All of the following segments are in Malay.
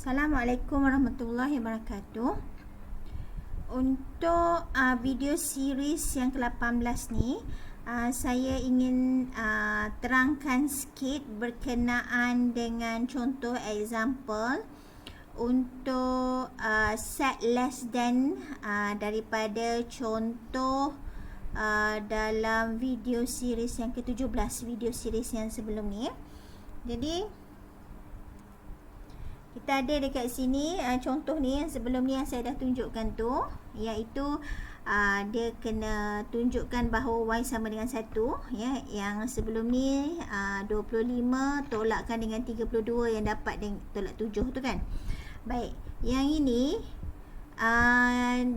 Assalamualaikum warahmatullahi wabarakatuh. Untuk video series yang ke-18 ni, saya ingin terangkan sikit berkenaan dengan contoh example untuk set less than daripada contoh dalam video series yang ke-17, video series yang sebelum ni. Jadi kita ada dekat sini contoh ni yang sebelum ni yang saya dah tunjukkan tu, iaitu dia kena tunjukkan bahawa y sama dengan 1 ya. Yang sebelum ni 25 tolakkan dengan 32 yang dapat tolak 7 tu kan. Baik, yang ini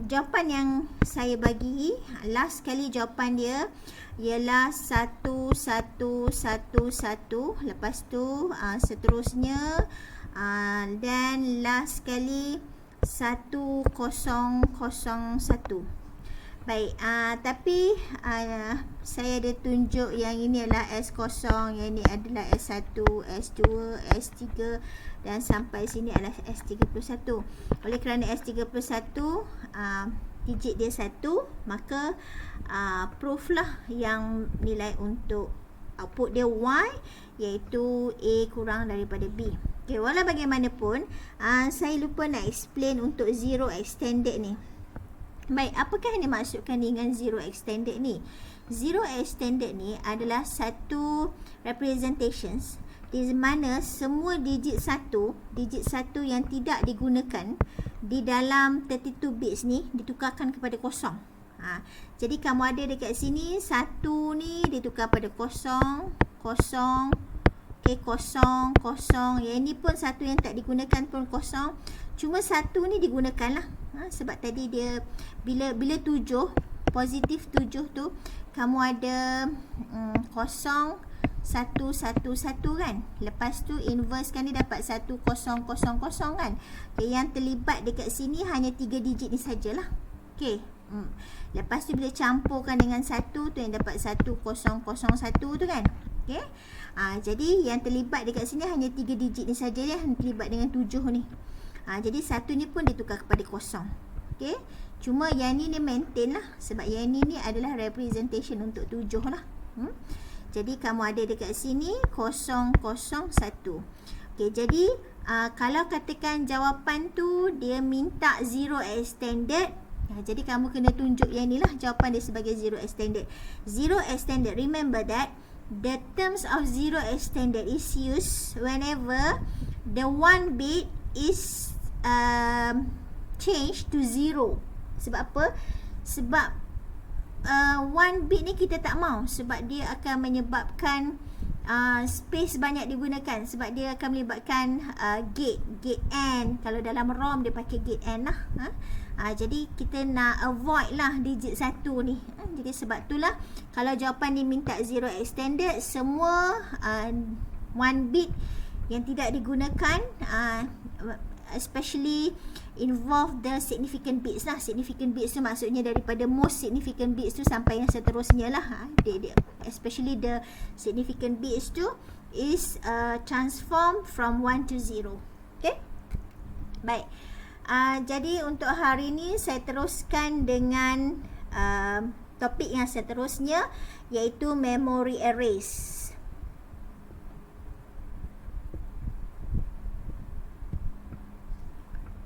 jawapan yang saya bagi last kali, jawapan dia ialah 1 1 1 1. Lepas tu seterusnya dan last kali 1001. Baik, tapi saya ada tunjuk yang ini adalah S0, yang ini adalah S1, S2, S3 dan sampai sini adalah S31. Oleh kerana S31 digit dia 1, maka proof lah yang nilai untuk output dia Y, iaitu A kurang daripada B. Okay, walau bagaimanapun saya lupa nak explain untuk zero extended ni. Baik, apakah yang dimaksudkan dengan zero extended ni? Zero extended ni adalah satu representations di mana semua digit 1 yang tidak digunakan di dalam 32 bits ni ditukarkan kepada kosong. Jadi kamu ada dekat sini 1 ni ditukar pada kosong, kosong, kosong, kosong. Yang ini pun satu yang tak digunakan pun kosong. Cuma satu ni digunakan lah. Sebab tadi dia bila 7, positif 7 tu kamu ada kosong 1 1 1 kan. Lepas tu inverse kan dia dapat 1 0 0 0 kan. Okay, yang terlibat dekat sini hanya 3 digit ni sajalah. Okey. Lepas tu bila campurkan dengan 1 tu yang dapat 1 0 0 1 tu kan. Okey. Jadi yang terlibat dekat sini hanya 3 digit ni saja yang terlibat dengan 7 ni. Jadi 1 ni pun ditukar kepada kosong. Okey. Cuma yang ni dia maintain lah, sebab yang ni adalah representation untuk 7 lah. Jadi kamu ada dekat sini 0 0 1. Okey, jadi kalau katakan jawapan tu dia minta zero extended, jadi kamu kena tunjuk yang ni lah jawapan dia sebagai zero extended. Zero extended, remember that the terms of zero extended is used whenever the one bit is changed to 0. Sebab apa? Sebab one bit ni kita tak mau, sebab dia akan menyebabkan space banyak digunakan, sebab dia akan melibatkan gate AND. Kalau dalam ROM dia pakai gate AND lah. Jadi kita nak avoid lah digit 1 ni. Jadi sebab itulah kalau jawapan ni minta zero extended, semua one bit yang tidak digunakan, especially involve the significant bits lah. Significant bits tu maksudnya daripada most significant bits tu sampai yang seterusnya lah. Especially the significant bits tu is transform from 1 to 0. Okay. Baik. Jadi untuk hari ni saya teruskan dengan topik yang seterusnya, iaitu memory erase.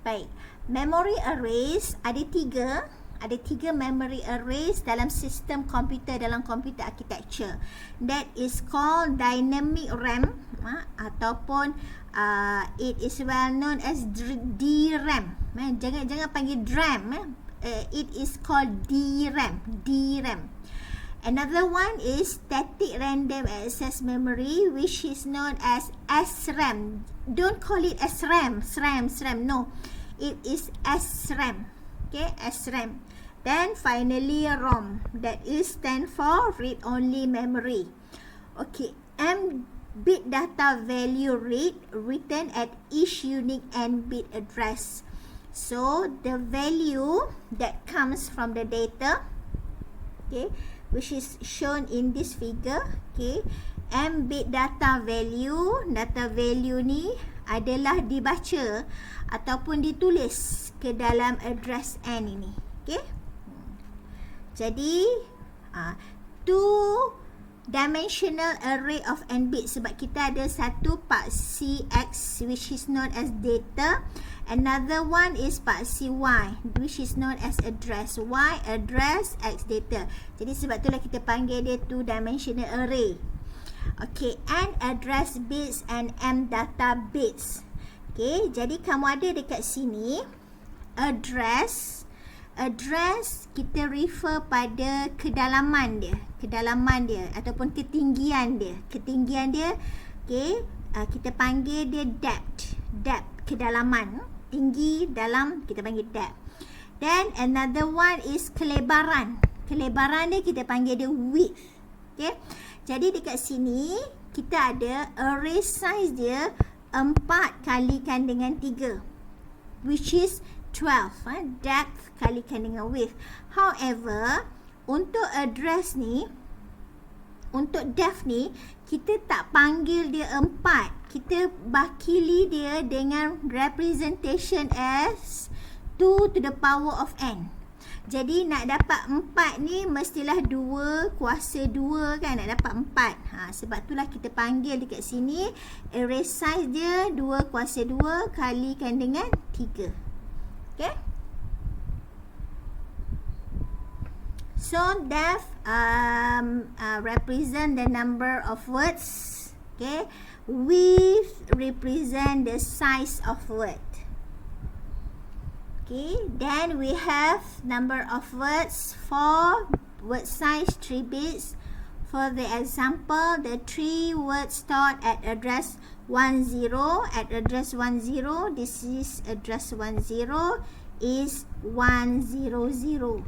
Baik, memory erase ada tiga memory erase dalam sistem komputer, dalam computer architecture. That is called dynamic RAM, ataupun it is well known as DRAM. Jangan panggil DRAM. It is called DRAM. Another one is static random access memory, which is known as SRAM. Don't call it SRAM, SRAM. No, it is SRAM. Okay, SRAM. Then finally ROM, that is stand for read only memory. Okay, M bit data value read written at each unique n bit address. So the value that comes from the data, okay, which is shown in this figure, okay, M bit data value. Data value ni adalah dibaca ataupun ditulis ke dalam address N ini. Okey. Jadi two dimensional array of n bits, sebab kita ada satu part Cx which is known as data, another one is part Cy which is known as address. Y address, X data. Jadi sebab itulah kita panggil dia two dimensional array. Okay, n address bits and m data bits. Okay, jadi kamu ada dekat sini address kita refer pada kedalaman dia ataupun ketinggian dia. Okay, kita panggil dia depth, kedalaman, tinggi dalam, kita panggil depth. Then another one is kelebaran dia kita panggil dia width. Okay, jadi dekat sini kita ada array size dia 4 kalikan dengan 3 which is 12, depth kalikan dengan width. However, untuk address ni, untuk depth ni, kita tak panggil dia 4. Kita bakili dia dengan representation as 2 to the power of n. Jadi nak dapat 4 ni mestilah 2 kuasa 2 kan, nak dapat 4. Sebab itulah kita panggil dekat sini array size dia 2 kuasa 2 kalikan dengan 3. Okay. So depth represent the number of words. Okay. Width represent the size of word. Okay. Then we have number of words for word size 3 bits. For the example, the 3 words stored at address 10. At address 10, this is address 10 is 100.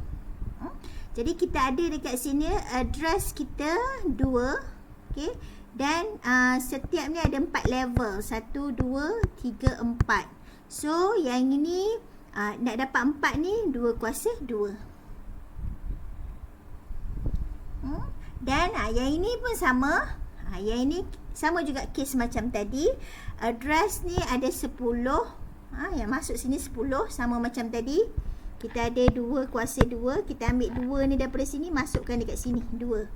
Jadi kita ada dekat sini address kita 2. Okay. Dan setiap ni ada 4 level. 1, 2, 3, 4. So yang ini nak dapat 4 ni 2 kuasa 2. Dan yang ini pun sama. Yang ini sama juga case macam tadi. Address ni ada 10. Yang masuk sini 10, sama macam tadi. Kita ada 2 kuasa 2. Kita ambil 2 ni daripada sini, masukkan dekat sini 2.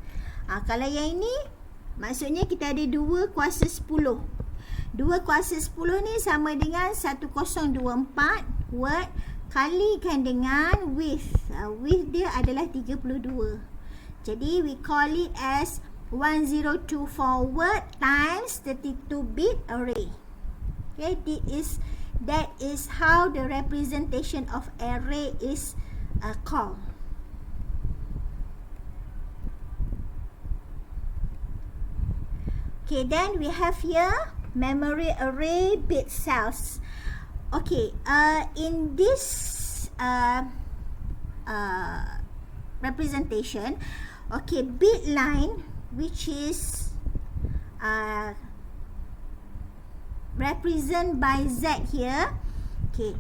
Kalau yang ini, maksudnya kita ada 2 kuasa 10. 2 kuasa 10 ni sama dengan 1024 word kalikan dengan width. Width dia adalah 32. Jadi we call it as 1024 word times 32 bit array. Okay, that is how the representation of array is called. Okay, then we have here memory array bit cells. Okay, in this representation, okay, bit line which is represent by Z here. Okay,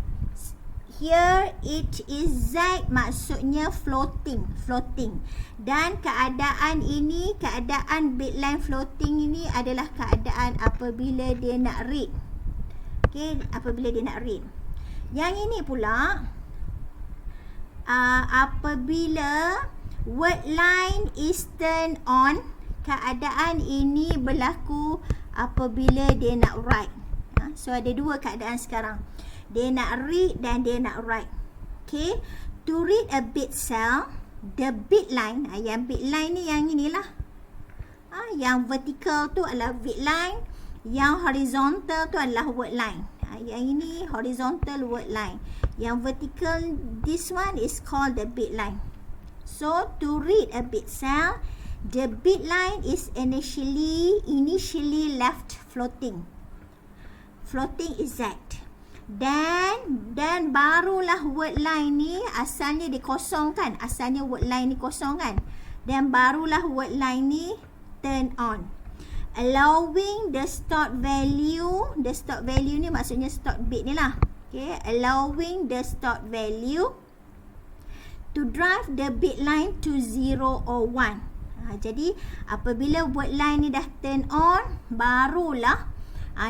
here it is Z, maksudnya floating. Dan keadaan ini, keadaan bit line floating ini adalah keadaan apabila dia nak read. Okay, apabila dia nak read. Yang ini pula apabila word line is turned on, keadaan ini berlaku apabila dia nak write. So ada 2 keadaan sekarang. Dia nak read dan dia nak write. Okay, to read a bit cell, the bit line, yang bit line ni yang inilah. Yang vertical tu adalah bit line, yang horizontal tu adalah word line. Yang ini horizontal word line. Yang vertical, this one is called the bit line. So to read a bit cell, the bit line is initially left floating. Floating is Z. Dan barulah word line ni asalnya dikosongkan. Asalnya word line ni kosong kan. Dan barulah word line ni turn on. Allowing the stored value ni maksudnya stored bit ni lah. Okay, allowing the stored value to drive the bit line to 0 or 1. Jadi apabila word line ni dah turn on, barulah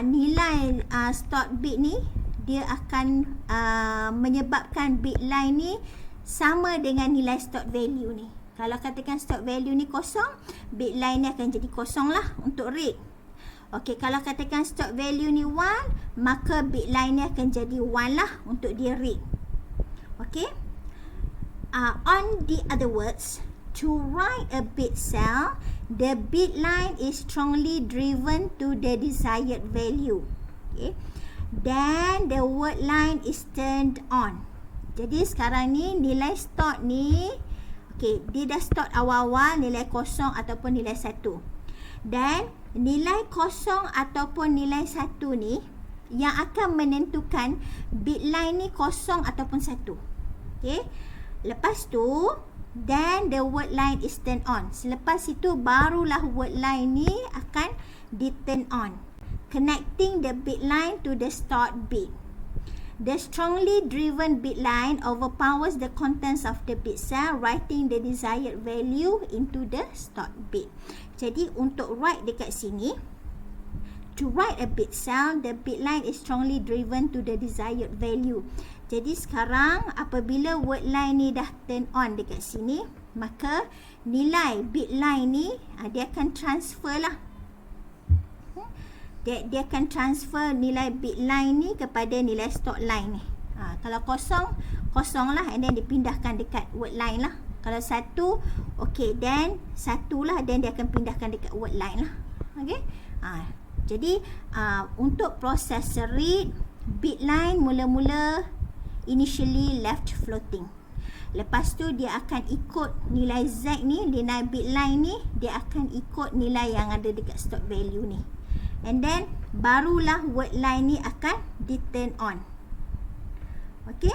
nilai start bit ni dia akan menyebabkan bit line ni sama dengan nilai start value ni. Kalau katakan start value ni kosong, bit line ni akan jadi kosong lah untuk read. Okey, kalau katakan start value ni 1, maka bit line ni akan jadi 1 lah untuk dia read. Okey. On the other words, to write a bit cell, the bit line is strongly driven to the desired value. Okay. Then the word line is turned on. Jadi sekarang ni nilai start ni, okay, dia dah start awal-awal nilai kosong ataupun nilai 1. Dan nilai kosong ataupun nilai 1 ni yang akan menentukan bit line ni kosong ataupun 1. Okay. Lepas tu, then the word line is turned on. Selepas itu barulah word line ni akan di turn on, connecting the bit line to the start bit. The strongly driven bit line overpowers the contents of the bit cell, writing the desired value into the start bit. Jadi untuk write dekat sini, to write a bit cell, the bit line is strongly driven to the desired value. Jadi sekarang apabila word line ni dah turn on dekat sini, maka nilai bit line ni dia akan transfer lah. Dia akan transfer nilai bit line ni kepada nilai start line ni. Kalau kosong, kosong lah, and then dipindahkan dekat word line lah. Kalau 1, okay, then 1 lah, then dia akan pindahkan dekat word line lah. Okay. Jadi untuk proses read, bit line mula-mula initially left floating. Lepas tu dia akan ikut nilai Z ni, nilai bit line ni, dia akan ikut nilai yang ada dekat start value ni. And then barulah word line ni akan di turn on. Okay.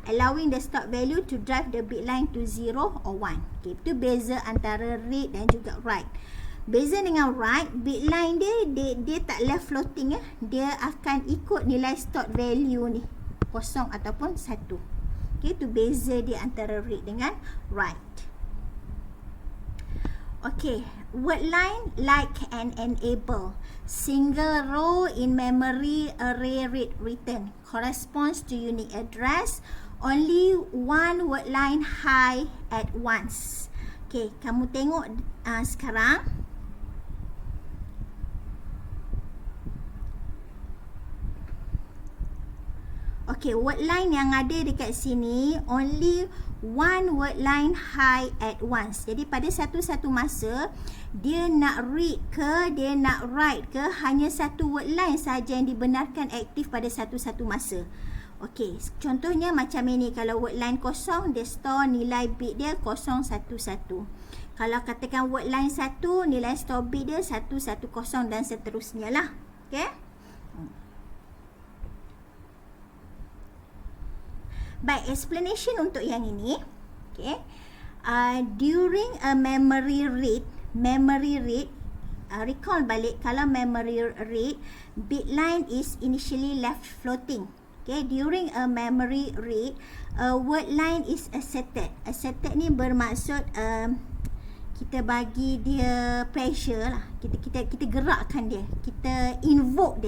Allowing the start value to drive the bit line to 0 or 1. Okay, itu beza antara read dan juga write. Beza dengan write, bit line dia tak left floating ya. Dia akan ikut nilai start value ni, kosong ataupun 1. Okay, itu beza dia antara read dengan write. Okay, word line like and enable. Single row in memory array read return corresponds to unique address. Only one word line high at once. Okay, kamu tengok sekarang. Okay, word line yang ada dekat sini only one word line high at once. Jadi pada satu-satu masa dia nak read ke, dia nak write ke, hanya satu word line saja yang dibenarkan aktif pada satu-satu masa. Okey, contohnya macam ini, kalau word line kosong, dia store nilai bit dia 011. Kalau katakan word line 1, nilai store bit dia 110 dan seterusnya lah. Okey. Baik, explanation untuk yang ini. Okay. During a memory read, recall balik, kalau memory read, bit line is initially left floating. Okay, during a memory read, a word line is asserted. Asserted ni bermaksud kita bagi dia pressure lah, kita gerakkan dia, kita invoke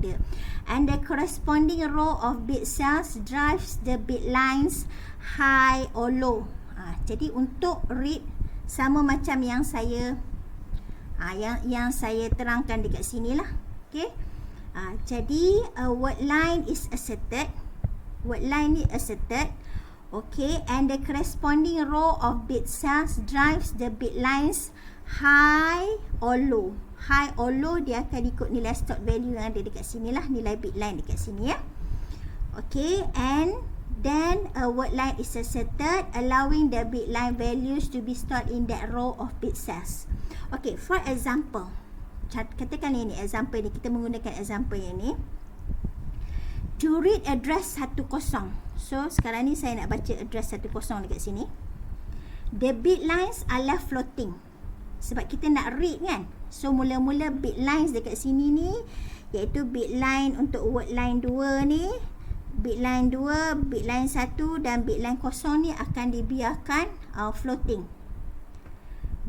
dia, and the corresponding row of bit cells drives the bit lines high or low. Jadi untuk read sama macam yang saya yang saya terangkan dekat sini lah. Okay. Jadi word line is asserted, okay, and the corresponding row of bit cells drives the bit lines high or low. High or low dia akan ikut nilai start value yang ada dekat sini lah, nilai bit line dekat sini ya. Okay, and then a word line is asserted, allowing the bit line values to be stored in that row of bit cells. Okay, for example, katakan ini example ni, kita menggunakan example yang ni. To read address 10. So sekarang ni saya nak baca address 10 dekat sini. The bit lines are left floating. Sebab kita nak read kan. So mula-mula bit lines dekat sini ni, iaitu bit line untuk word line 2 ni, bit line 2, bit line 1 dan bit line 0 ni akan dibiarkan floating.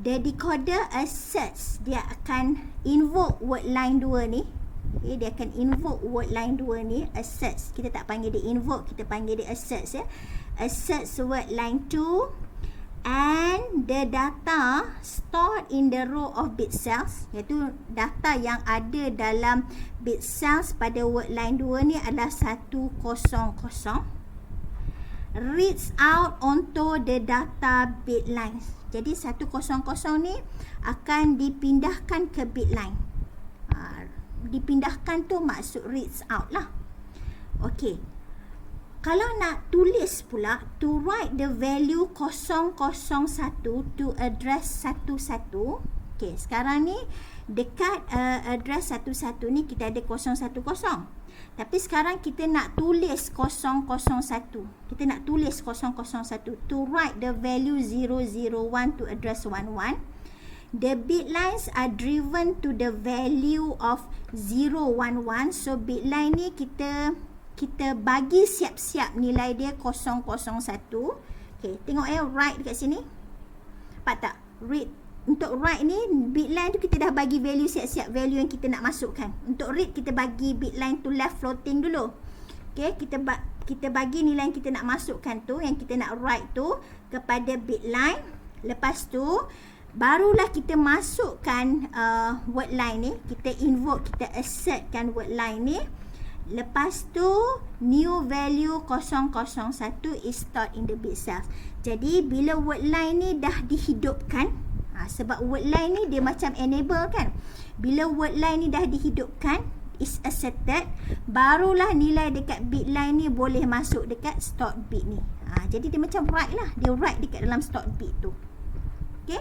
the decoder asserts, dia akan invoke word line 2 ni. Okay, dia akan invoke word line 2 ni, asserts. Kita tak panggil dia invoke, kita panggil dia asserts ya. Asserts word line 2 and the data stored in the row of bit cells, iaitu data yang ada dalam bit cells pada word line 2 ni adalah 100, reads out onto the data bit lines. Jadi 100 ni akan dipindahkan ke bit line. Dipindahkan tu maksud reads out lah. Okey. Kalau nak tulis pula, to write the value 001 to address 11. Okey, sekarang ni dekat address 11 ni kita ada 010. Tapi sekarang kita nak tulis 001. Kita nak tulis 001 to write the value 001 to address 11. The bit lines are driven to the value of 011. So bit line ni kita bagi siap-siap nilai dia 001. Okey, tengok write dekat sini. Nampak tak? Read. Untuk write ni, bit line tu kita dah bagi value siap-siap, value yang kita nak masukkan. Untuk read, kita bagi bit line tu left floating dulu. Okey, kita bagi nilai yang kita nak masukkan tu, yang kita nak write tu kepada bit line. Lepas tu, barulah kita masukkan word line ni. Kita invoke, kita assertkan word line ni. Lepas tu new value 001 is stored in the bit cells. Jadi bila word line ni dah dihidupkan, sebab word line ni dia macam enable kan. Bila word line ni dah dihidupkan, is asserted, barulah nilai dekat bit line ni boleh masuk dekat stored bit ni. Jadi dia macam write lah, dia write dekat dalam stored bit tu. Okay.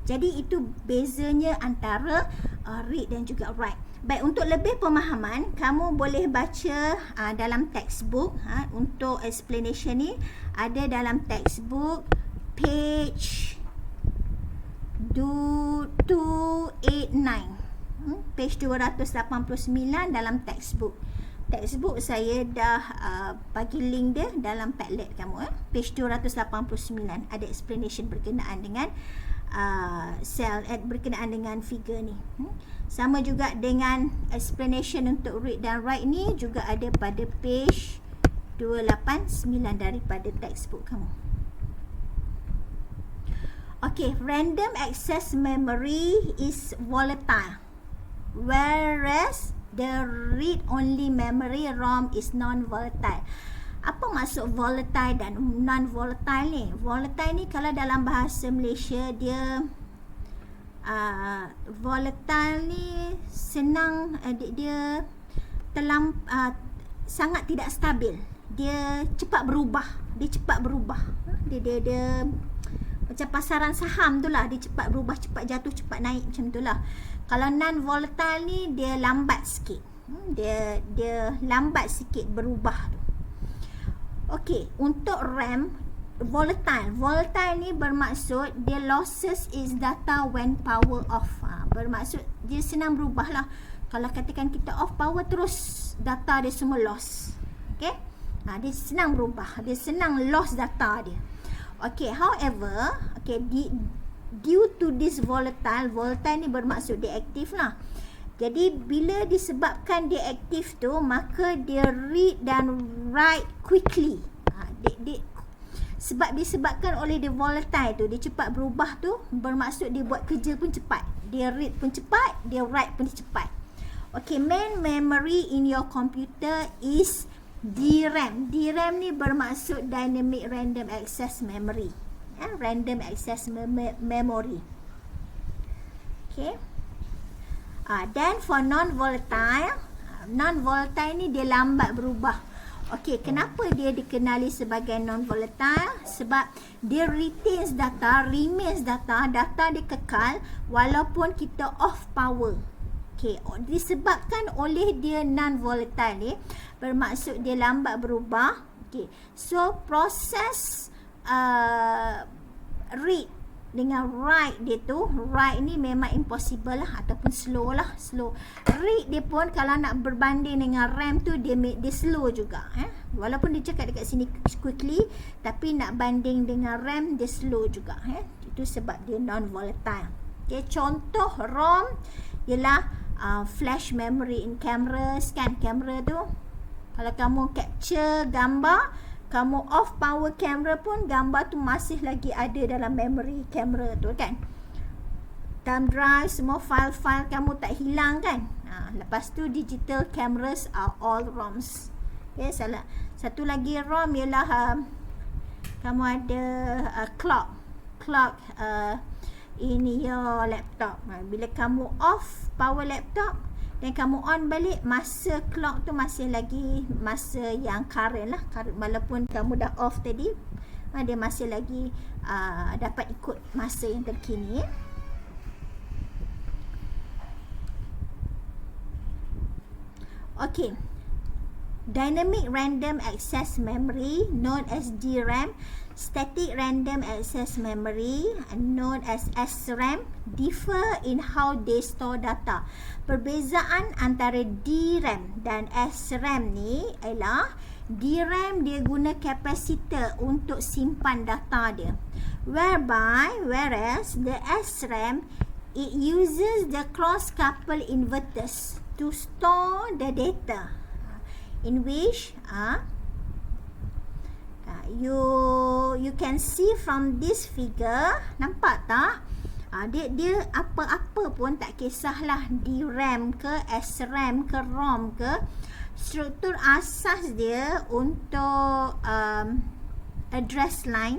Jadi itu bezanya antara read dan juga write. Baik, untuk lebih pemahaman, kamu boleh baca dalam textbook. Untuk explanation ni ada dalam textbook page 289. Page 289 dalam textbook. Textbook saya dah bagi link dia dalam Padlet kamu. Page 289 ada explanation berkenaan dengan cell, berkenaan dengan figure ni. Sama juga dengan explanation untuk read dan write ni juga ada pada page 289 daripada textbook kamu. Okay, random access memory is volatile, whereas the read-only memory ROM is non-volatile. Apa maksud volatile dan non-volatile ni? Volatile ni kalau dalam bahasa Malaysia dia volatile ni senang, dia sangat tidak stabil. Dia cepat berubah. Dia macam pasaran saham tu lah, dia cepat berubah, cepat jatuh, cepat naik, macam tu lah. Kalau non-volatile ni dia lambat sikit. Dia lambat sikit berubah tu. Okey, untuk RAM volatile ni bermaksud dia losses is data when power off. Bermaksud dia senang berubah lah. Kalau katakan kita off power, terus data dia semua loss. Okey, dia senang berubah, dia senang loss data dia. Okay, however, due to this volatile ni bermaksud dia aktif lah. Jadi bila disebabkan dia aktif tu, maka dia read dan write quickly. Sebab disebabkan oleh dia volatile tu, dia cepat berubah tu, bermaksud dia buat kerja pun cepat. Dia read pun cepat, dia write pun cepat. Okay, main memory in your computer is DRAM. DRAM ni bermaksud Dynamic Random Access Memory. Random Access Memory. Okay. Dan for non-volatile ni dia lambat berubah. Okay, kenapa dia dikenali sebagai non-volatile? Sebab dia remains data dia kekal walaupun kita off power. Okay, disebabkan oleh dia non-volatile ni, bermaksud dia lambat berubah. Okay, so proses read dengan write dia tu, write ni memang impossible lah, ataupun slow. Read dia pun kalau nak berbanding dengan RAM tu, dia slow juga. Walaupun dia cakap dekat sini quickly, tapi nak banding dengan RAM dia slow juga. Itu sebab dia non-volatile. Okay, contoh ROM ialah flash memory in cameras kan. Kamera tu, kalau kamu capture gambar, kamu off power camera pun, gambar tu masih lagi ada dalam memory kamera tu kan. Thumb drive, semua file-file kamu tak hilang kan. Lepas tu digital cameras are all ROMs. Okay, satu lagi ROM ialah kamu ada clock in your laptop. Bila kamu off power laptop dan kamu on balik, masa clock tu masih lagi masa yang current lah. Walaupun kamu dah off tadi, dia masih lagi dapat ikut masa yang terkini. Okay, dynamic random access memory known as DRAM, static random access memory known as SRAM differ in how they store data. Perbezaan antara DRAM dan SRAM ni ialah DRAM dia guna kapasitor untuk simpan data dia, whereas the SRAM, it uses the cross-couple inverters to store the data, in which you can see from this figure. Nampak tak? Dia apa-apa pun tak kisahlah DRAM ke SRAM ke ROM ke, struktur asas dia untuk address line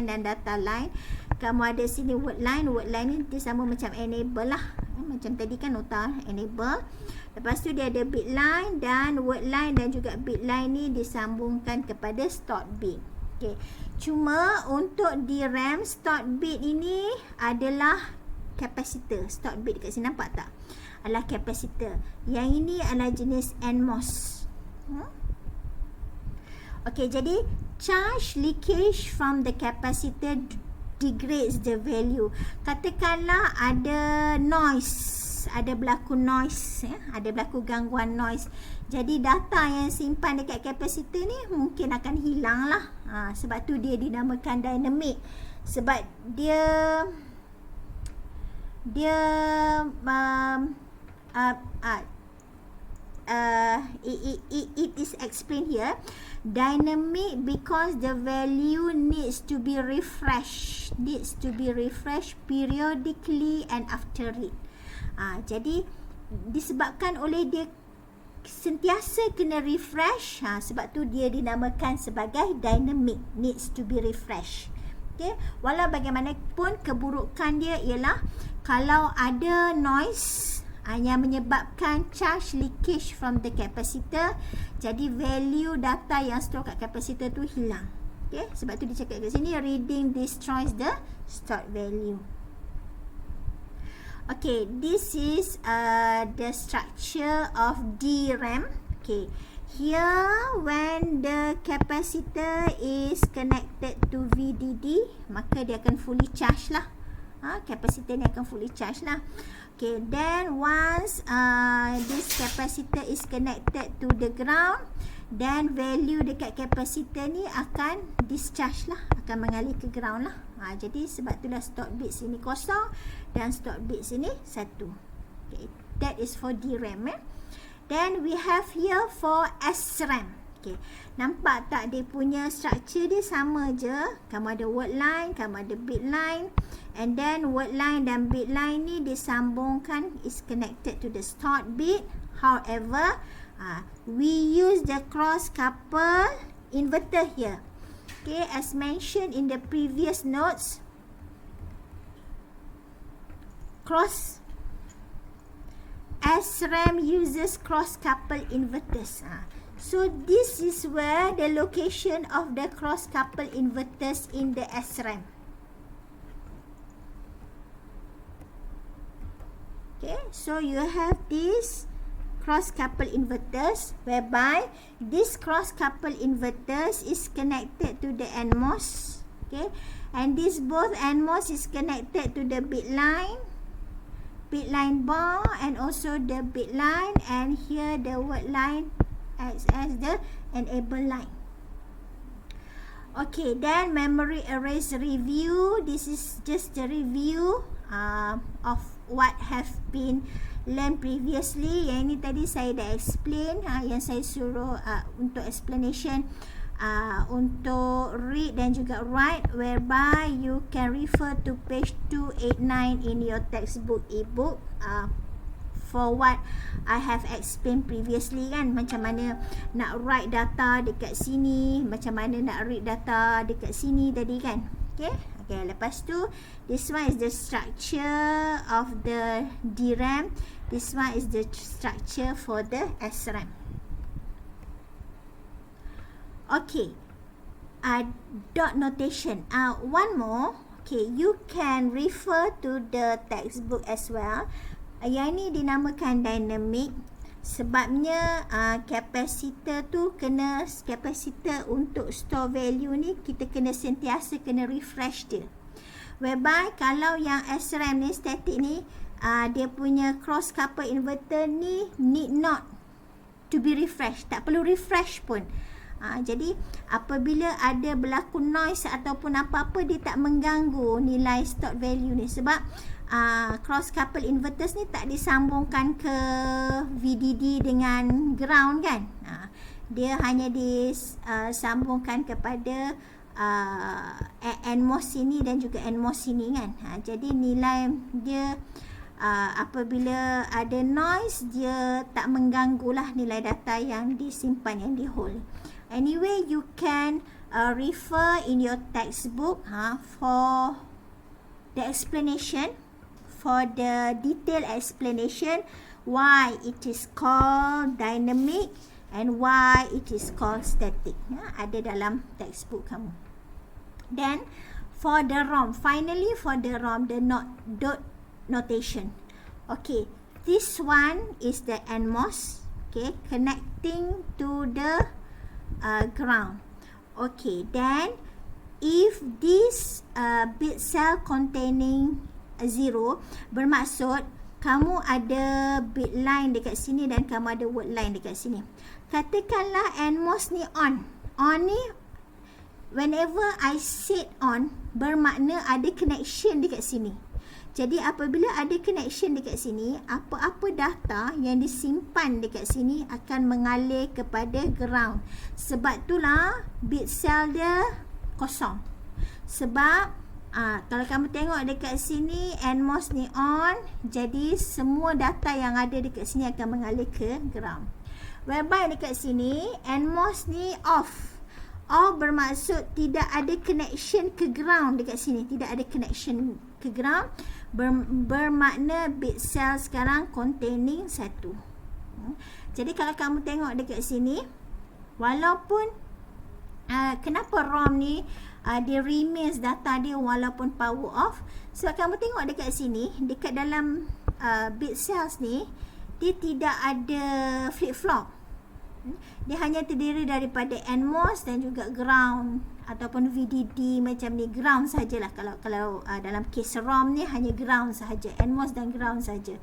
dan data line. Kamu ada sini word line ni dia sama macam enable lah. Macam tadi kan nota enable. Lepas tu dia ada bit line dan word line, dan juga bit line ni disambungkan kepada stored bit. Okay. Cuma untuk DRAM, stored bit ini adalah kapasitor. Stored bit dekat sini nampak tak? Adalah kapasitor. Yang ini adalah jenis NMOS. Okay, jadi charge leakage from the capacitor degrades the value. Katakanlah ada noise, ada berlaku noise, ada berlaku gangguan noise. Jadi data yang simpan dekat kapasitor ni mungkin akan hilang lah. Sebab tu dia dinamakan dynamic. Sebab it is explained here. Dynamic because the value needs to be refreshed periodically and after read. Jadi disebabkan oleh dia sentiasa kena refresh, sebab tu dia dinamakan sebagai dynamic, needs to be refreshed. Okay, walau bagaimanapun keburukan dia ialah kalau ada noise yang menyebabkan charge leakage from the capacitor, jadi value data yang store kat capacitor tu hilang. Okay, sebab tu dia cakap kat sini reading destroys the stored value. Okay, this is the structure of DRAM. Okay, here when the capacitor is connected to VDD, maka dia akan fully charge lah. Capacitor ni akan fully charge lah. Okay, then once this capacitor is connected to the ground, then value dekat capacitor ni akan discharge lah, akan mengalir ke ground lah. Jadi sebab itulah stored bit sini kosong dan stored bit sini 1. Okay, that is for DRAM. Then we have here for SRAM. Okay, nampak tak dia punya structure dia sama je. Kamu ada word line, kamu ada bit line, and then word line dan bit line ni disambungkan, is connected to the stored bit. However, we use the cross couple inverter here. Okay, as mentioned in the previous notes, SRAM uses cross couple inverters. So this is where the location of the cross couple inverters in the SRAM. Okay, so you have these cross couple inverters, whereby this cross couple inverters is connected to the NMOS. Okay, and this both NMOS is connected to the bit line bar, and also the bit line, and here the word line as the enable line. Okay, then memory erase review. This is just the review of what have been learned previously. Yang ini tadi saya dah explain, yang saya suruh untuk explanation untuk read dan juga write, whereby you can refer to page 289 in your textbook ebook for what I have explained previously kan, macam mana nak write data dekat sini, macam mana nak read data dekat sini tadi kan. Okay, lepas tu this one is the structure of the DRAM, this one is the structure for the SRAM. Okay, dot notation. One more. Okay, you can refer to the textbook as well. Yang ni dinamakan dynamic. Sebabnya capacitor tu kena, capacitor untuk store value ni kita kena sentiasa kena refresh dia. Whereby kalau yang SRAM ni, static ni, dia punya cross couple inverter ni need not to be refreshed. Tak perlu refresh pun. Jadi apabila ada berlaku noise ataupun apa-apa, dia tak mengganggu nilai stored value ni. Sebab cross couple inverters ni tak disambungkan ke VDD dengan ground kan. Dia hanya disambungkan kepada NMOS sini dan juga NMOS sini kan. Jadi nilai dia apabila ada noise, dia tak mengganggulah nilai data yang disimpan, yang di hold. Anyway, you can refer in your textbook for the explanation, for the detailed explanation why it is called dynamic and why it is called static. Ada dalam textbook kamu. Then for the ROM, finally for the ROM, the dot notation. Okay, this one is the NMOS, okay, connecting to the ground. Okay, then if this bit cell containing 0, bermaksud kamu ada bit line dekat sini dan kamu ada word line dekat sini. Katakanlah NMOS ni on. On ni whenever I set on, bermakna ada connection dekat sini. Jadi apabila ada connection dekat sini, apa-apa data yang disimpan dekat sini akan mengalir kepada ground. Sebab itulah bit cell dia kosong. Sebab kalau kamu tengok dekat sini, NMOS ni on, jadi semua data yang ada dekat sini akan mengalir ke ground. Whereby dekat sini, NMOS ni off. Off bermaksud tidak ada connection ke ground dekat sini. Tidak ada connection ke ground. Bermakna bit cell sekarang containing 1. Jadi kalau kamu tengok dekat sini, walaupun kenapa ROM ni dia remains data dia walaupun power off, sebab kamu tengok dekat sini, dekat dalam bit cells ni, dia tidak ada flip-flop. Dia hanya terdiri daripada NMOS dan juga ground ataupun VDD macam ni, ground sajalah. Kalau dalam case ROM ni hanya ground sahaja, NMOS dan ground saja.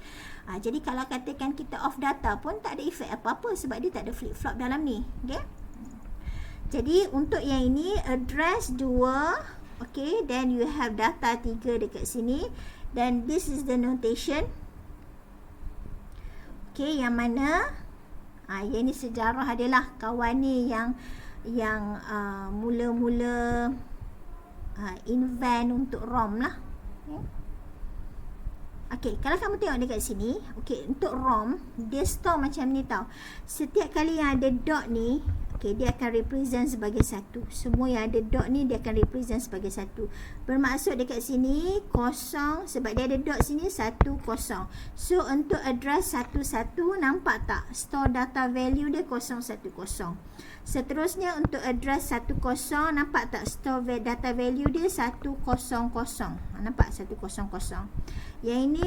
Jadi kalau katakan kita off data pun tak ada efek apa-apa sebab dia tak ada flip-flop dalam ni. Okay? Jadi untuk yang ini address 2, okay, then you have data 3 dekat sini, then this is the notation. Okay, yang mana yang ni sejarah adalah kawan ni yang mula-mula invent untuk ROM lah. Okay, kalau kamu tengok dekat sini, okay, untuk ROM dia store macam ni tau. Setiap kali yang ada dot ni, okay, dia akan represent sebagai 1. Semua yang ada dot ni dia akan represent sebagai 1. Bermaksud dekat sini kosong, sebab dia ada dot sini 1 kosong. So untuk address 11, nampak tak? Store data value dia 010. Seterusnya untuk address 10, nampak tak? Store data value dia 100. Nampak 100. Yang ini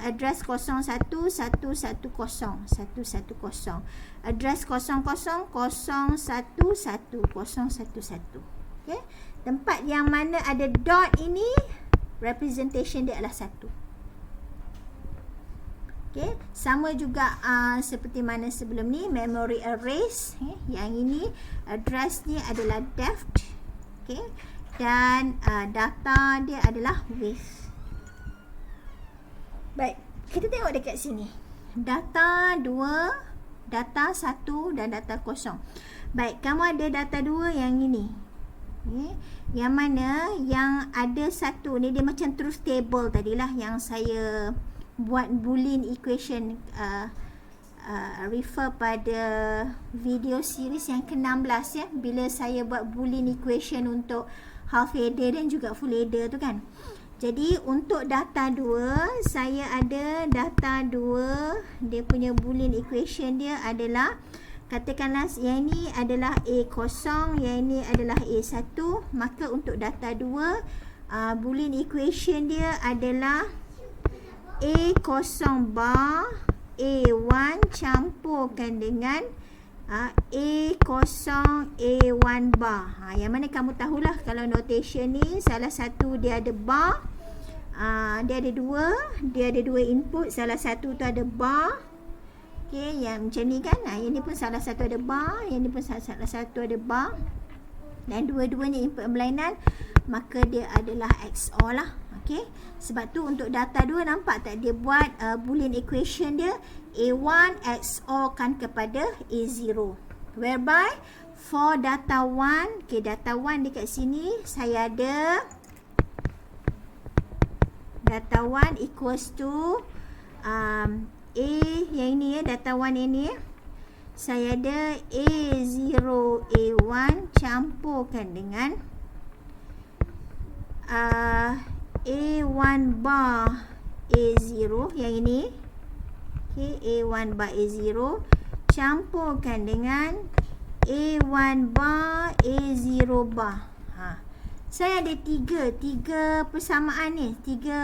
address 01, 110, 110. Address 00, 011, 011. Okay? Tempat yang mana ada dot ini, representation dia adalah 1. Okay? Sama juga seperti mana sebelum ni, memory erase. Yang ini address ni adalah deft. Okay. Dan data dia adalah width. Baik, kita tengok dekat sini. Data 2, data 1 dan data kosong. Baik, kamu ada data 2 yang ini. Okay. Yang mana yang ada satu ni dia macam truth table tadilah yang saya buat Boolean equation, refer pada video series yang ke-16 ya, bila saya buat Boolean equation untuk half header dan juga full header tu kan. Jadi untuk data 2, saya ada data 2, dia punya Boolean equation dia adalah, katakanlah yang ini adalah A0, yang ini adalah A1, maka untuk data 2, Boolean equation dia adalah A0 bar A1 campurkan dengan A0 A1 bar. Yang mana kamu tahulah kalau notation ni salah satu dia ada bar, dia ada dua input, salah satu tu ada bar. Okey, yang macam ni kan. Yang ni pun salah satu ada bar, yang ni pun salah satu ada bar. Dan dua-duanya input berlainan, maka dia adalah XOR lah. Okey. Sebab tu untuk data 2 nampak tak dia buat Boolean equation dia A1 XOR kan kepada A0. Whereby for data 1, okey, data 1 dekat sini saya ada data 1 equals to A yang ini ya, data 1 ini ya. Saya ada A0 A1 campurkan dengan A1 bar A0 yang ini. Okay, A1 bar A0 campurkan dengan A1 bar A0 bar. Saya ada tiga persamaan ni, tiga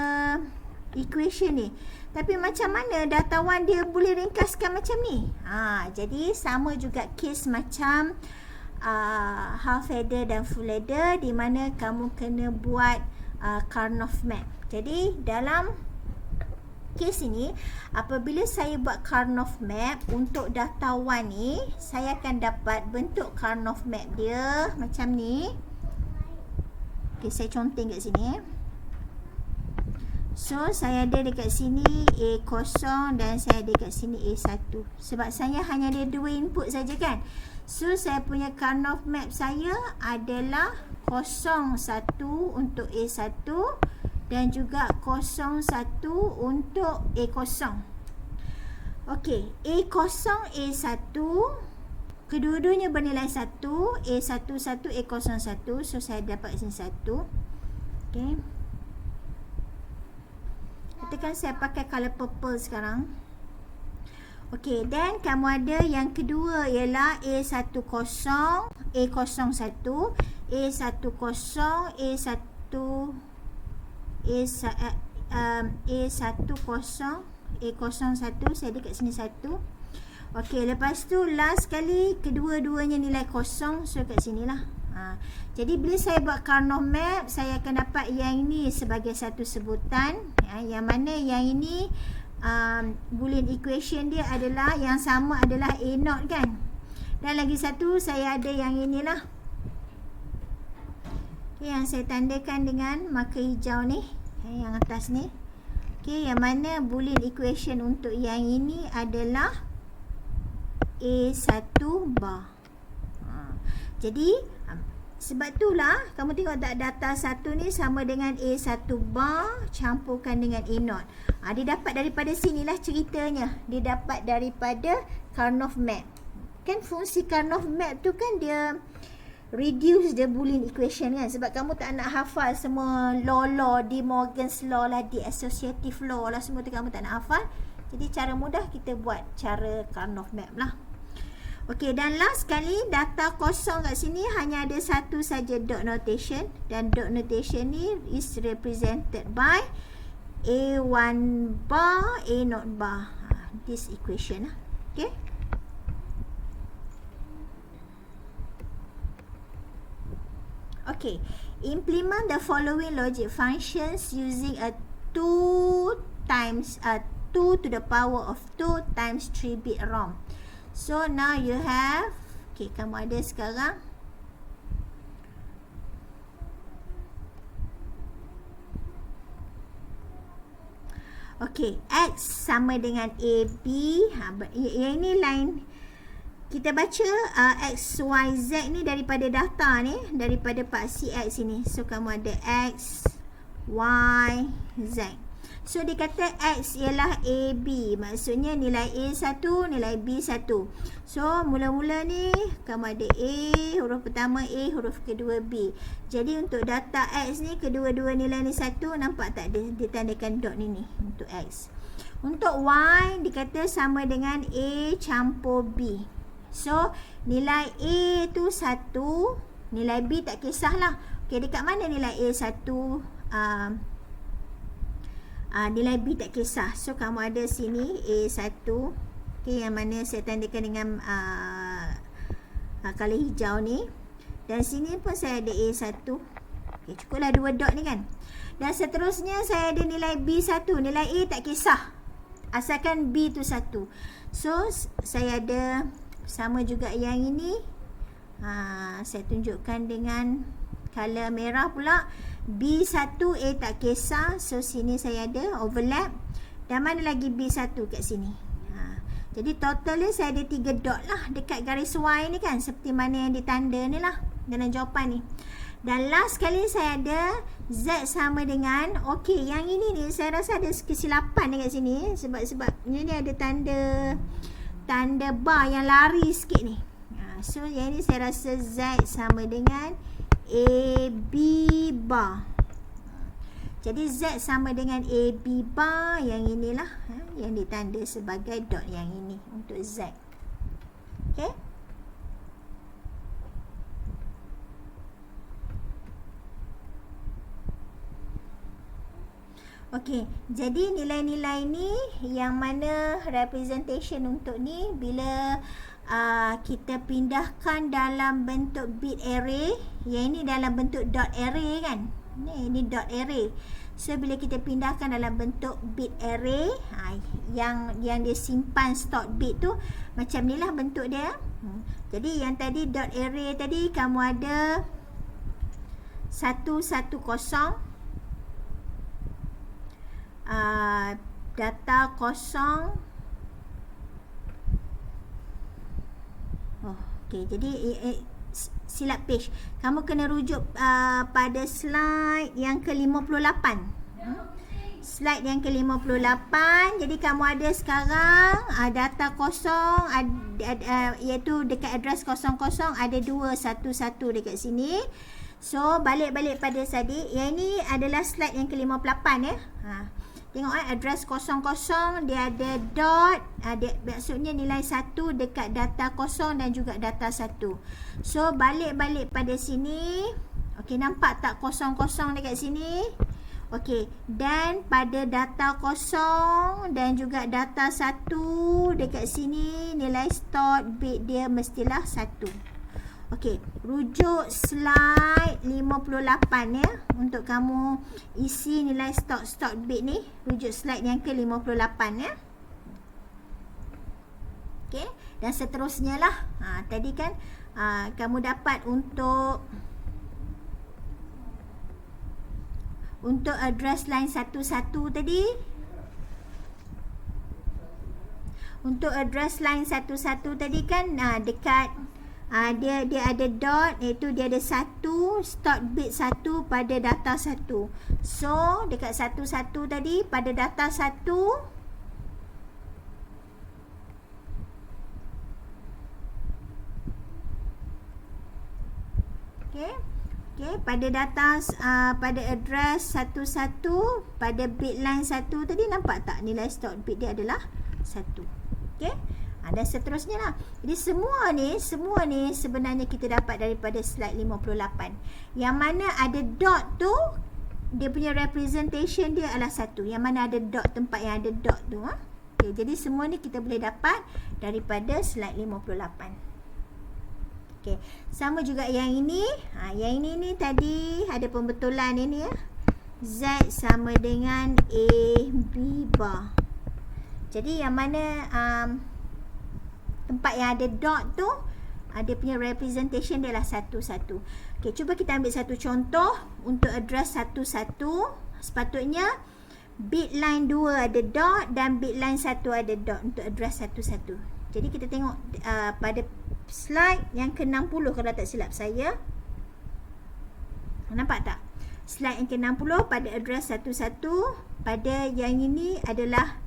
equation ni. Tapi macam mana data 1 dia boleh ringkaskan macam ni? Jadi sama juga case macam half header dan full header, di mana kamu kena buat Karnaugh map. Jadi dalam case ini, apabila saya buat Karnaugh map untuk data 1 ni, saya akan dapat bentuk Karnaugh map dia macam ni. Okay, saya conteng kat sini. So, saya ada dekat sini A0 dan saya ada dekat sini A1. Sebab saya hanya ada dua input saja kan. So, saya punya Karnaugh map saya adalah 01 untuk A1 dan juga 01 untuk A0. Okey, A0, A1, kedua-duanya bernilai 1, A1, 1, A0, 1. So, saya dapat sini 1. Okey. Katakan saya pakai color purple sekarang. Okey, dan kamu ada yang kedua ialah A10, A01, A10, A10, A01, saya ada kat sini 1. Okey, lepas tu last sekali kedua-duanya nilai kosong, so kat sinilah. Jadi bila saya buat Karnaugh map, saya akan dapat yang ini sebagai satu sebutan, yang mana yang ini Boolean equation dia adalah yang sama adalah A0 kan. Dan lagi satu saya ada yang inilah, yang saya tandakan dengan marker hijau ni, yang atas ni. Okey, yang mana Boolean equation untuk yang ini adalah A1 bar. Jadi sebab itulah kamu tengok tak, data 1 ni sama dengan A1 bar campurkan dengan A0. Dia dapat daripada sinilah ceritanya. Dia dapat daripada Karnaugh map. Kan fungsi Karnaugh map tu kan dia reduce the Boolean equation kan. Sebab kamu tak nak hafal semua law, De Morgan's law lah, the associative law lah, semua tu kamu tak nak hafal. Jadi cara mudah kita buat cara Karnaugh map lah. Okey, dan last sekali data kosong kat sini hanya ada satu saja dot notation, dan dot notation ni is represented by A1 bar, A0 bar. This equation lah. Okay. Okay, implement the following logic functions using a 2 to the power of 2 times 3 bit ROM. So now you have, okay, kamu ada sekarang Okey, X sama dengan AB. Yang ini line kita baca X, Y, Z ni daripada data ni, daripada paksi X ini. So, kamu ada X, Y, Z. So, dia kata X ialah AB. Maksudnya nilai A 1, nilai B 1. So, mula-mula ni kamu ada A, huruf pertama A, huruf kedua B. Jadi, untuk data X ni, kedua-dua nilai ni 1. Nampak tak dia ditandakan dot ni untuk X. Untuk Y, dikata sama dengan A campur B. So, nilai A tu 1, nilai B tak kisahlah. Okay, dekat mana nilai A 1? Nilai B tak kisah. So, kamu ada sini A1. Okay, yang mana saya tandakan dengan color hijau ni. Dan sini pun saya ada A1. Okay, cukuplah 2 dot ni kan. Dan seterusnya saya ada nilai B1. Nilai A tak kisah, asalkan B tu 1. So, saya ada sama juga yang ini. Saya tunjukkan dengan color merah pula. B1 A tak kisah. So, sini saya ada overlap. Dan mana lagi B1 kat sini. Jadi, totalnya saya ada 3 dot lah dekat garis Y ni kan. Seperti mana yang ditanda ni lah dalam jawapan ni. Dan last kali saya ada Z sama dengan, okey, yang ini ni saya rasa ada kesilapan dekat sini. Sebab ni ada tanda bar yang lari sikit ni. So, yang ni saya rasa Z sama dengan AB bar. Jadi, Z sama dengan AB bar. Yang inilah yang ditanda sebagai dot yang ini untuk Z. Okay. Okey, jadi nilai-nilai ni yang mana representation untuk ni bila kita pindahkan dalam bentuk bit array, yang ini dalam bentuk dot array kan. Ini dot array. So bila kita pindahkan dalam bentuk bit array, yang dia simpan stored bit tu macam ni lah bentuk dia. Jadi yang tadi dot array tadi kamu ada 110 data kosong. Okey, jadi silap page. Kamu kena rujuk pada slide yang ke-58. Slide yang ke-58. Jadi kamu ada sekarang data kosong, iaitu dekat address 00 ada 211 dekat sini. So, balik pada tadi. Yang ini adalah slide yang ke-58 ya. Tengok address 00 dia ada dot, maksudnya nilai 1 dekat data kosong dan juga data 1. So, balik pada sini. Okey, nampak tak kosong-kosong dekat sini? Okey, dan pada data kosong dan juga data 1 dekat sini, nilai stored bit dia mestilah 1. Okey, rujuk slide 58 ya, untuk kamu isi nilai stock bit ni. Rujuk slide yang ke-58 ya. Okey, dan seterusnya lah. Tadi kan kamu dapat untuk address line 11 tadi. Untuk address line 11 tadi kan dekat dia ada dot, iaitu dia ada 1 start bit 1 pada data 1. So, dekat 11 tadi pada data 1 okey, pada data pada address 11 pada bit line 1 tadi, nampak tak nilai start bit dia adalah 1. Okey. Dan seterusnya lah. Jadi semua ni sebenarnya kita dapat daripada slide 58. Yang mana ada dot tu, dia punya representation dia adalah 1. Yang mana ada dot, tempat yang ada dot tu. Okay, jadi semua ni kita boleh dapat daripada slide 58. Okay, sama juga yang ini. Yang ini tadi ada pembetulan ini ya. Z sama dengan A, B bar. Jadi yang mana tempat yang ada dot tu, dia punya representation dia lah 1, 1. Okey, cuba kita ambil satu contoh untuk address 11. Sepatutnya bit line 2 ada dot dan bit line 1 ada dot untuk address satu-satu. Jadi kita tengok pada slide yang ke-60 kalau tak silap saya. Nampak tak? Slide yang ke-60 pada address satu-satu. Pada yang ini adalah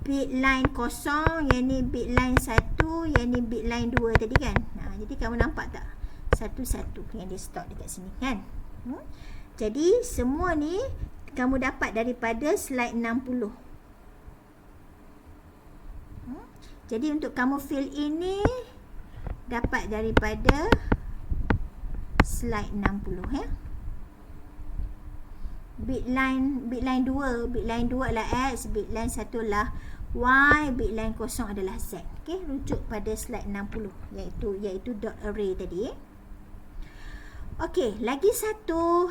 bit line kosong, yang ni bit line 1, yang ni bit line 2 tadi kan. Jadi kamu nampak tak? Satu-satu yang dia stop dekat sini kan. Jadi semua ni kamu dapat daripada slide 60. Jadi untuk kamu fill ini dapat daripada slide 60 ya. Bit line 2 adalah X, bit line 1 adalah Y, bit line kosong adalah Z. Okey, rujuk pada slide 60 iaitu dot array tadi. Okey, lagi satu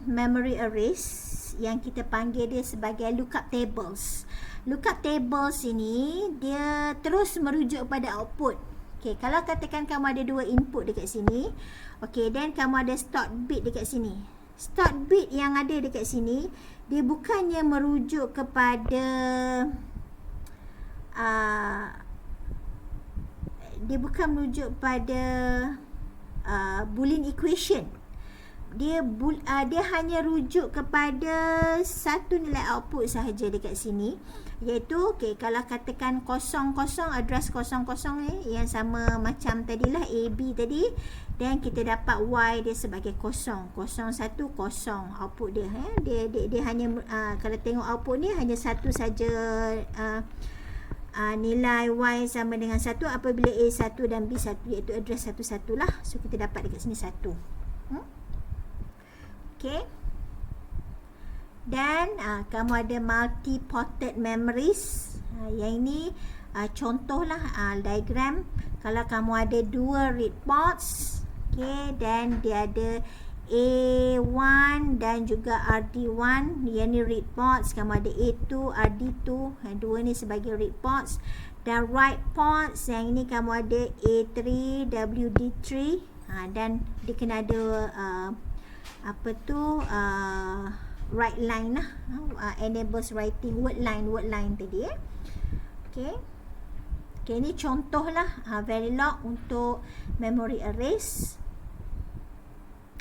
memory arrays yang kita panggil dia sebagai lookup tables. Lookup tables ini dia terus merujuk pada output. Okey, kalau katakan kamu ada dua input dekat sini, okey, dan kamu ada start bit dekat sini. Start bit yang ada dekat sini dia bukannya merujuk kepada dia bukan merujuk pada Boolean equation. Dia hanya rujuk kepada satu nilai output sahaja dekat sini, iaitu kalau katakan 00 address 00 yang sama macam tadilah AB tadi, dan kita dapat Y dia sebagai 0 01 0 output dia dia hanya kalau tengok output ni hanya satu saja, nilai Y sama dengan 1 apabila A 1 dan B 1, iaitu address 11 lah. So kita dapat dekat sini 1. Okay. Dan kamu ada multi-ported memories. Yang ini contohlah diagram. Kalau kamu ada dua read ports, okay, dan dia ada A1 dan juga RD1, yang ni read ports. Kamu ada A2, RD2, dua ni sebagai read ports. Dan write ports, yang ini kamu ada A3, WD3, dan dia kena ada write line lah, enables writing word line tadi Okay, ini contoh lah Verilog untuk memory arrays.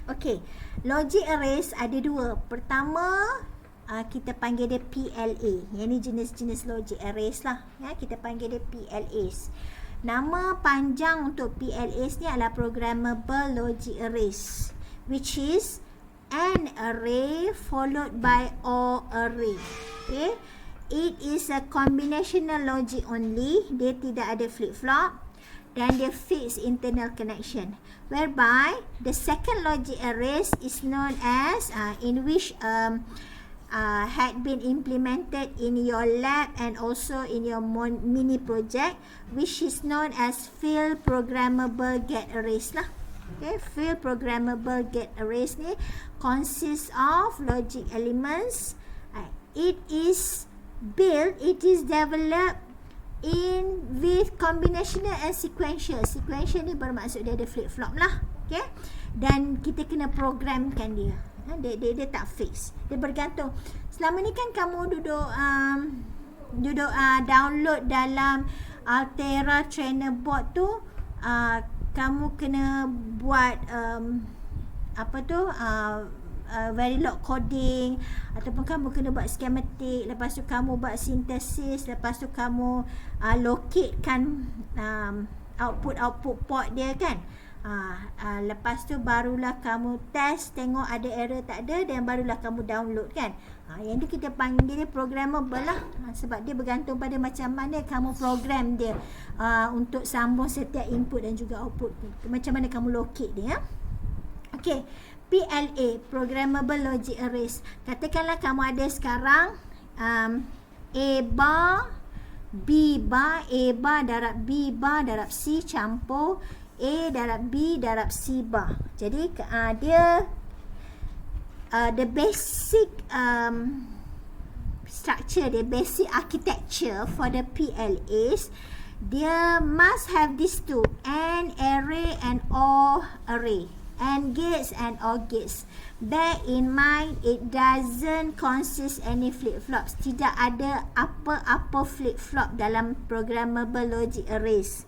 Okay, logic arrays ada dua. Pertama, kita panggil dia PLA. Yang ni jenis-jenis logic arrays lah ya, kita panggil dia PLAs. Nama panjang untuk PLAs ni adalah programmable logic arrays, which is an array followed by OR array. Okay, it is a combinational logic only. Dia tidak ada flip-flop dan dia fixed internal connection, whereby the second logic arrays is known as in which had been implemented in your lab and also in your mini project, which is known as field programmable get arrays lah. Okay, field programmable get arrays ni consists of logic elements. It is developed in with combinational and sequential. Sequential ni bermaksud dia ada flip-flop lah. Okay, dan kita kena programkan dia. Dia tak fix. Dia bergantung. Selama ni kan kamu duduk download dalam Altera Trainer Board tu, kamu kena buat Verilog coding, ataupun kamu kena buat schematic, lepas tu kamu buat synthesis, lepas tu kamu locatekan output port dia kan. Lepas tu barulah kamu test, tengok ada error tak ada, dan barulah kamu download kan. Yang tu kita panggil dia programmable lah, sebab dia bergantung pada macam mana kamu program dia untuk sambung setiap input dan juga output, macam mana kamu locate dia. Okay, PLA, programmable logic arrays. Katakanlah kamu ada sekarang A bar, B bar, A bar darab B bar darab C campur A darab B darab C bar. Jadi dia the basic structure, the basic architecture for the PLAs, dia must have these two, AND array and OR array. AND gates and OR gates. Bear in mind it doesn't consist any flip-flops. Tidak ada apa-apa flip-flop dalam programmable logic arrays.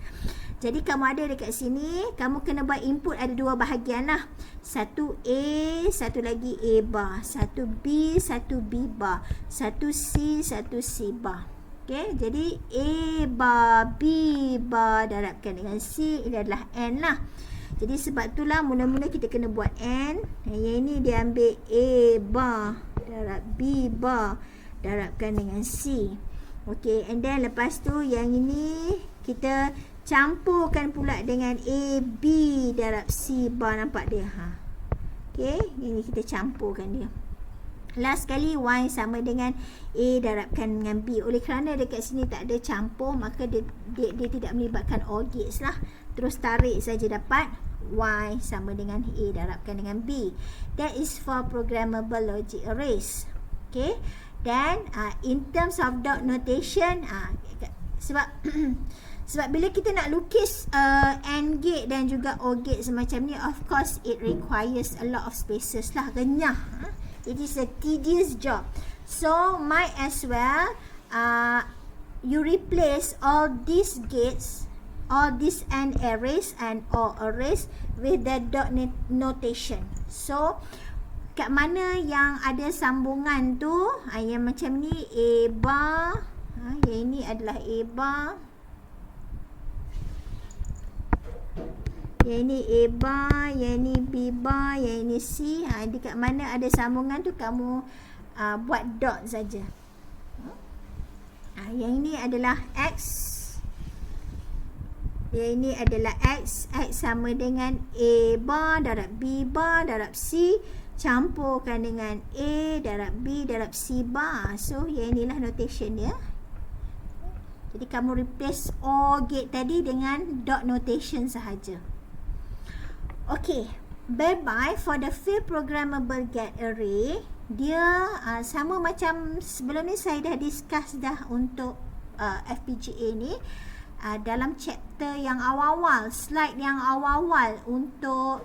Jadi kamu ada dekat sini, kamu kena buat input ada dua bahagian lah. Satu A, satu lagi A bar. Satu B, satu B bar. Satu C, satu C bar. Okay, jadi A bar, B bar darabkan dengan C, ini adalah N lah. Jadi sebab itulah mula-mula kita kena buat N. Yang ini dia ambil A bar darab B bar darabkan dengan C. Okay, and then lepas tu yang ini kita campurkan pula dengan A, B darab C bar, nampak dia? Okay, ini kita campurkan dia. Last sekali Y sama dengan A darabkan dengan B. Oleh kerana dekat sini tak ada campur, maka dia tidak melibatkan OR gates lah. Terus tarik saja dapat Y sama dengan A darabkan dengan B. That is for programmable logic arrays. Okay. Dan in terms of dot notation, sebab sebab bila kita nak lukis AND gate dan juga OR gate semacam ni, of course it requires a lot of spaces lah, renyah. It is a tedious job. So might as well you replace all these gates, all these AND arrays and OR arrays with the dot notation. So kat mana yang ada sambungan tu, yang macam ni A bar, yang ini adalah A bar, yang ini A bar, yang ini B bar, yang ini C. Dekat mana ada sambungan tu kamu buat dot saja. Yang ini adalah X, yang ini adalah X. X sama dengan A bar darab B bar darab C, campurkan dengan A darab B darab C bar. So yang inilah notation dia. Jadi kamu replace OR gate tadi dengan dot notation sahaja. Okay, whereby for the field programmable gate array, dia sama macam sebelum ni saya dah discuss dah untuk FPGA ni, dalam chapter yang awal-awal, slide yang awal-awal untuk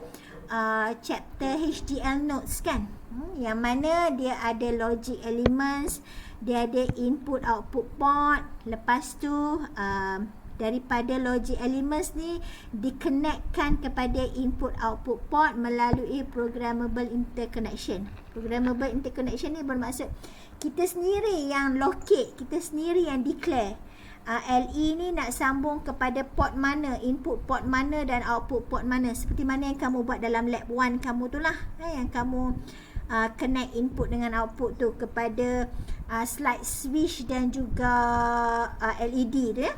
chapter HDL nodes kan, yang mana dia ada logic elements, dia ada input output port. Lepas tu daripada logic elements ni dikonekkan kepada input output port melalui programmable interconnection. Programmable interconnection ni bermaksud kita sendiri yang locate, kita sendiri yang declare LE ni nak sambung kepada port mana, input port mana dan output port mana. Seperti mana yang kamu buat dalam lab 1 kamu tu lah, yang kamu connect input dengan output tu kepada slide switch dan juga LED tu ya.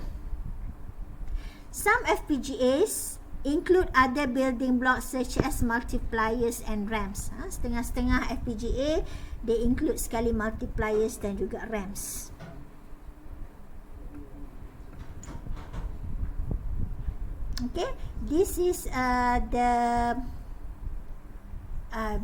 Some FPGAs include other building blocks such as multipliers and RAMs. Setengah-setengah FPGA they include sekali multipliers dan juga RAMs. Okay, this is the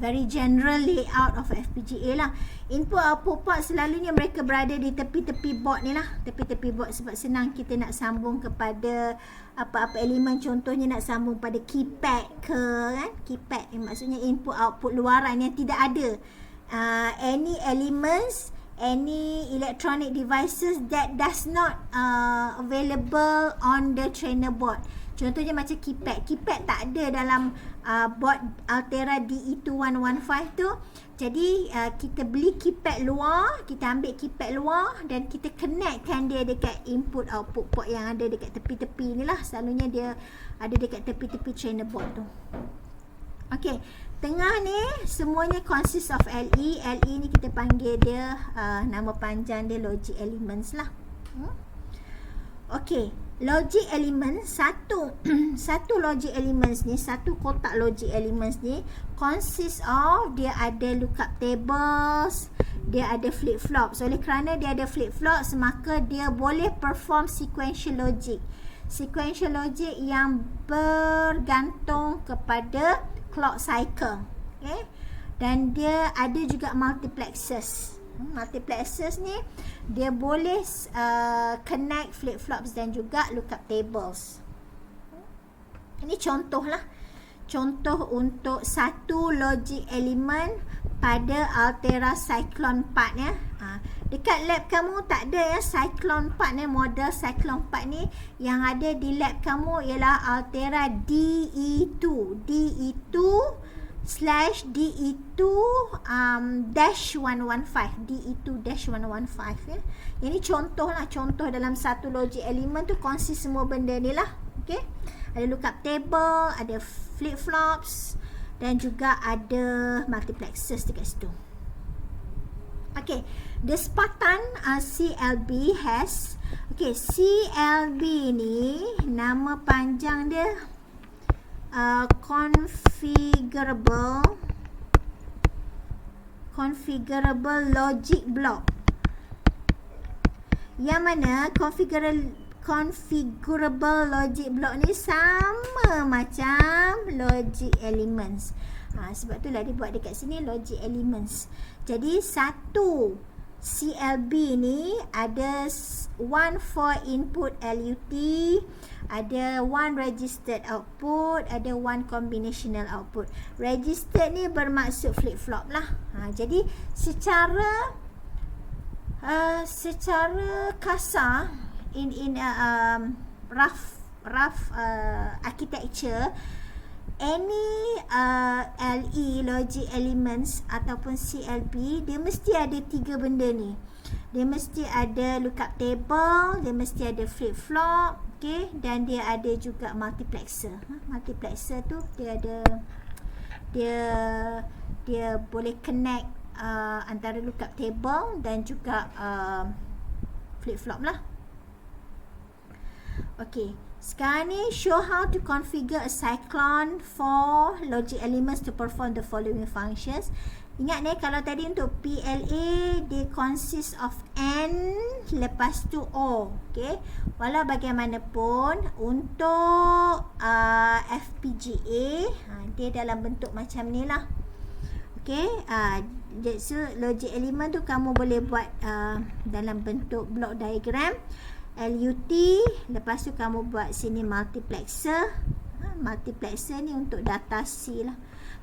very general layout of FPGA lah. Input output port selalunya mereka berada di tepi-tepi board ni lah, tepi-tepi board, sebab senang kita nak sambung kepada apa-apa elemen. Contohnya nak sambung pada keypad ke kan, keypad maksudnya input output luaran yang tidak ada any elements, any electronic devices that does not available on the trainer board. Contohnya macam keypad. Keypad tak ada dalam board Altera DE2115 tu. Jadi kita beli keypad luar, kita ambil keypad luar dan kita connectkan dia dekat input output port yang ada dekat tepi-tepi ni lah. Selalunya dia ada dekat tepi-tepi trainer board tu. Okay, tengah ni semuanya consist of LE. LE ni kita panggil dia nama panjang dia logic elements lah. Okay, logic elements, satu logic elements ni, satu kotak logic elements ni consist of, dia ada lookup tables, dia ada flip-flops. Oleh kerana dia ada flip-flops, maka dia boleh perform sequential logic. Sequential logic yang bergantung kepada clock cycle. Okay, dan dia ada juga multiplexers. Multiplexers ni dia boleh connect flip-flops dan juga lookup tables. Ini contoh lah. contoh untuk satu logic element pada Altera Cyclone part ya. Dekat lab kamu tak ada ya Cyclone part ni, model Cyclone part ni. Yang ada di lab kamu ialah Altera DE2 DE2/DE2 dash 115 DE2-115 ya. Ini contoh lah, contoh dalam satu logic element tu kongsi semua benda ni lah. Okay, ada lookup table, ada flip-flops dan juga ada multiplexers dekat situ. Okay, the Spartan CLB has, okay, CLB ni nama panjang dia configurable logic block. Yang mana configurable logic block ni sama macam logic elements. Sebab itulah dia buat dekat sini logic elements. Jadi satu CLB ni ada 1 4 input LUT, ada 1 registered output, ada 1 combinational output. Registered ni bermaksud flip-flop lah. Jadi secara kasar in rough architecture, any LE logic elements ataupun CLB, dia mesti ada 3 benda ni. Dia mesti ada lookup table, dia mesti ada flip-flop, okay, dan dia ada juga multiplexer. Multiplexer tu dia ada, dia boleh connect antara lookup table dan juga flip-flop lah. Okay, sekarang ni show how to configure a cyclone for logic elements to perform the following functions. Ingat ni, kalau tadi untuk PLA dia consist of N lepas tu O. Okay, walau bagaimanapun untuk FPGA dia dalam bentuk macam ni lah. Okay, so logic element tu kamu boleh buat dalam bentuk block diagram. LUT, lepas tu kamu buat sini multiplexer. Multiplexer ni untuk data C lah.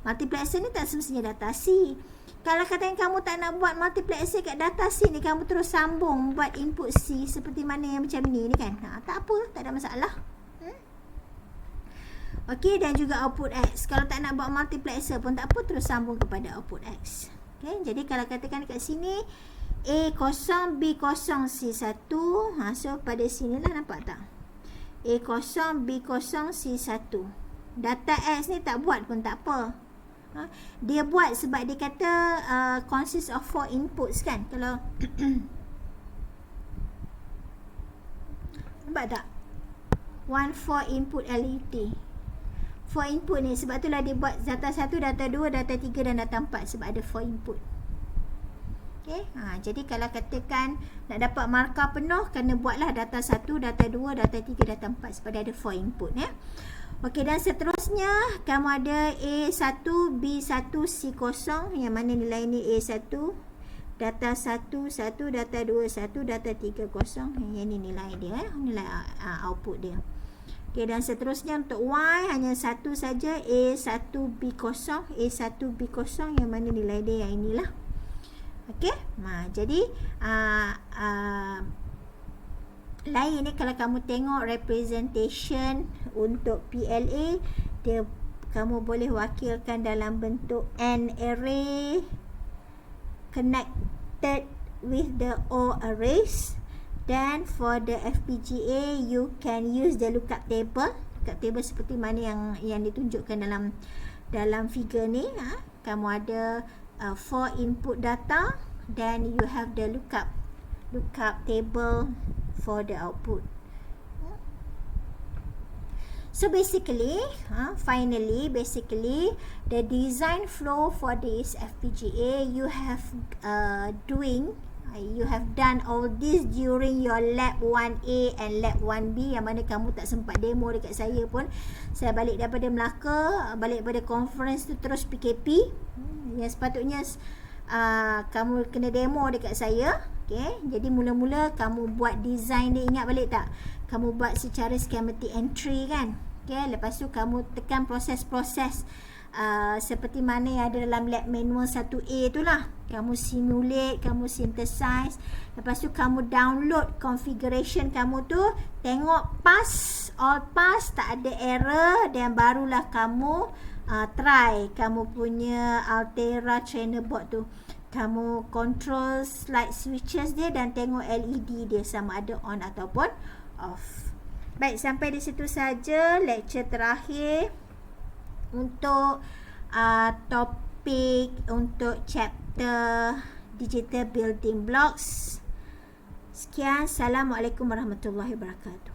Multiplexer ni tak semestinya data C. Kalau katanya kamu tak nak buat multiplexer kat data C ni, kamu terus sambung buat input C seperti mana yang macam ni kan, tak apa, tak ada masalah. Okey, dan juga output X. Kalau tak nak buat multiplexer pun tak apa, terus sambung kepada output X. Okay, jadi kalau katakan dekat sini A0, B0, C1. So pada sini lah, nampak tak? A0, B0, C1. Data X ni tak buat pun tak apa. Dia buat sebab dia kata consist of 4 inputs kan. Kalau nampak tak? 1 4 input LUT. 4 input ni, sebab itulah dia buat data 1, data 2, data 3 dan data 4, sebab ada 4 input. Okay, jadi kalau katakan nak dapat markah penuh, kena buatlah data 1, data 2, data 3, data 4, sebab ada 4 input ya. Okey, dan seterusnya kamu ada A1, B1, C0, yang mana nilai ni A1, data 1, 1, data 2, 1, data 3, 0. Yang ni nilai dia, nilai output dia. Okey, dan seterusnya untuk Y hanya satu saja, A1, B0, A1, B0, yang mana nilai dia yang inilah. Okey, jadi lain ni kalau kamu tengok representation untuk PLA, dia kamu boleh wakilkan dalam bentuk N array connected with the O arrays. Dan for the FPGA, you can use the lookup table. Lookup table seperti mana yang ditunjukkan dalam figure ni. Kamu ada 4 input data, then you have the lookup table for the output. So basically, finally, the design flow for this FPGA, you have done all this during your lab 1A and lab 1B, yang mana kamu tak sempat demo dekat saya pun. Saya balik daripada Melaka, balik daripada conference tu terus PKP. Yang sepatutnya kamu kena demo dekat saya. Okay, jadi mula-mula kamu buat design dia, ingat balik tak? Kamu buat secara schematic entry kan? Okay, lepas tu kamu tekan proses-proses seperti mana yang ada dalam lab manual 1A tu lah. Kamu simulate, kamu synthesize. Lepas tu kamu download configuration kamu tu, tengok pass, all pass, tak ada error, dan barulah kamu try kamu punya Altera trainer board tu. Kamu control slide switches dia dan tengok LED dia sama ada on ataupun off. Baik, sampai di situ saja lecture terakhir untuk topik untuk chapter Digital Building Blocks. Sekian, Assalamualaikum warahmatullahi wabarakatuh.